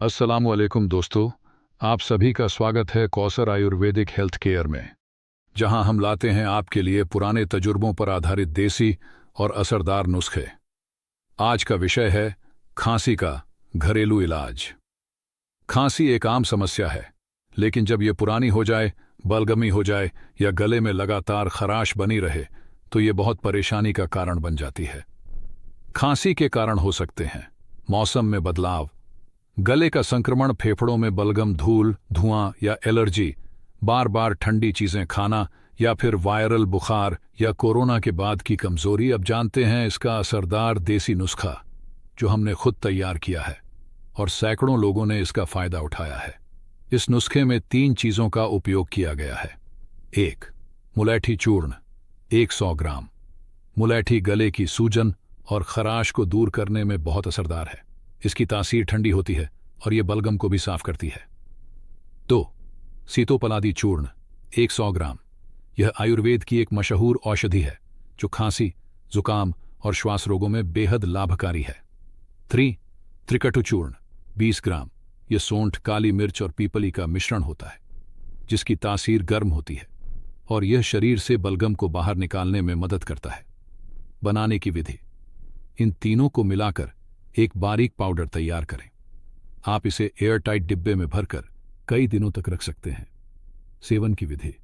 अस्सलाम वालेकुम दोस्तों, आप सभी का स्वागत है कौसर आयुर्वेदिक हेल्थ केयर में, जहां हम लाते हैं आपके लिए पुराने तजुर्बों पर आधारित देसी और असरदार नुस्खे। आज का विषय है खांसी का घरेलू इलाज। खांसी एक आम समस्या है, लेकिन जब ये पुरानी हो जाए, बलगमी हो जाए या गले में लगातार खराश बनी रहे तो ये बहुत परेशानी का कारण बन जाती है। खांसी के कारण हो सकते हैं मौसम में बदलाव, गले का संक्रमण, फेफड़ों में बलगम, धूल, धुआं या एलर्जी, बार बार ठंडी चीजें खाना या फिर वायरल बुखार या कोरोना के बाद की कमजोरी। अब जानते हैं इसका असरदार देसी नुस्खा जो हमने खुद तैयार किया है और सैकड़ों लोगों ने इसका फायदा उठाया है। इस नुस्खे में 3 चीजों का उपयोग किया गया है। 1. मुलैठी चूर्ण 100 ग्राम। मुलैठी गले की सूजन और खराश को दूर करने में बहुत असरदार है। इसकी तासीर ठंडी होती है और यह बलगम को भी साफ करती है। 2. सीतोपलादी चूर्ण 100 ग्राम। यह आयुर्वेद की एक मशहूर औषधि है जो खांसी, जुकाम और श्वास रोगों में बेहद लाभकारी है। 3. त्रिकटु चूर्ण 20 ग्राम। यह सोंठ, काली मिर्च और पीपली का मिश्रण होता है जिसकी तासीर गर्म होती है और यह शरीर से बलगम को बाहर निकालने में मदद करता है। बनाने की विधि: इन तीनों को मिलाकर एक बारीक पाउडर तैयार करें। आप इसे एयरटाइट डिब्बे में भरकर कई दिनों तक रख सकते हैं। सेवन की विधि: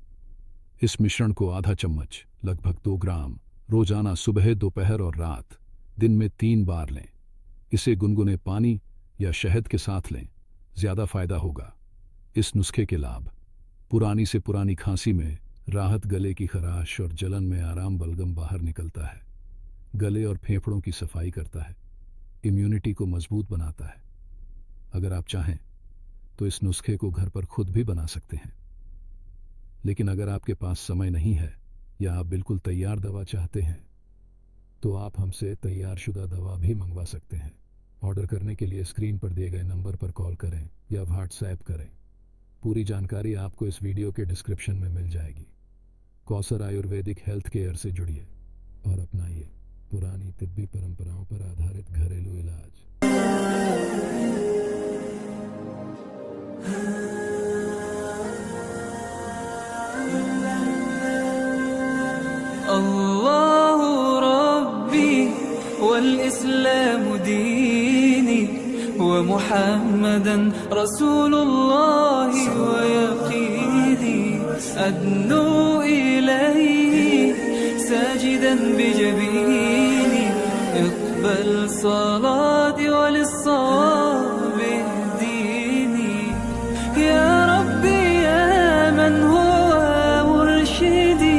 इस मिश्रण को आधा चम्मच लगभग 2 ग्राम रोजाना सुबह, दोपहर और रात दिन में 3 बार लें। इसे गुनगुने पानी या शहद के साथ लें, ज्यादा फायदा होगा। इस नुस्खे के लाभ: पुरानी से पुरानी खांसी में राहत, गले की खराश और जलन में आराम, बलगम बाहर निकलता है, गले और फेफड़ों की सफाई करता है, इम्यूनिटी को मजबूत बनाता है। अगर आप चाहें तो इस नुस्खे को घर पर खुद भी बना सकते हैं, लेकिन अगर आपके पास समय नहीं है या आप बिल्कुल तैयार दवा चाहते हैं तो आप हमसे तैयारशुदा दवा भी मंगवा सकते हैं। ऑर्डर करने के लिए स्क्रीन पर दिए गए नंबर पर कॉल करें या व्हाट्सएप करें। पूरी जानकारी आपको इस वीडियो के डिस्क्रिप्शन में मिल जाएगी। कौसर आयुर्वेदिक हेल्थ केयर से जुड़िए और अपनाइए पुरानी तिब्बी परंपराओं पर आधारित घरेलू इलाज। अल्लाहु रब्बी वल इस्लामु दीनी व मुहम्मदन रसूलुल्लाहि व यक़ीनी अदनु इलैहि साजिदन बिजबीनी इक़बल सलाती वलिस्सवाब इhdini या रब्बी या मन हुवा मुर्शिदी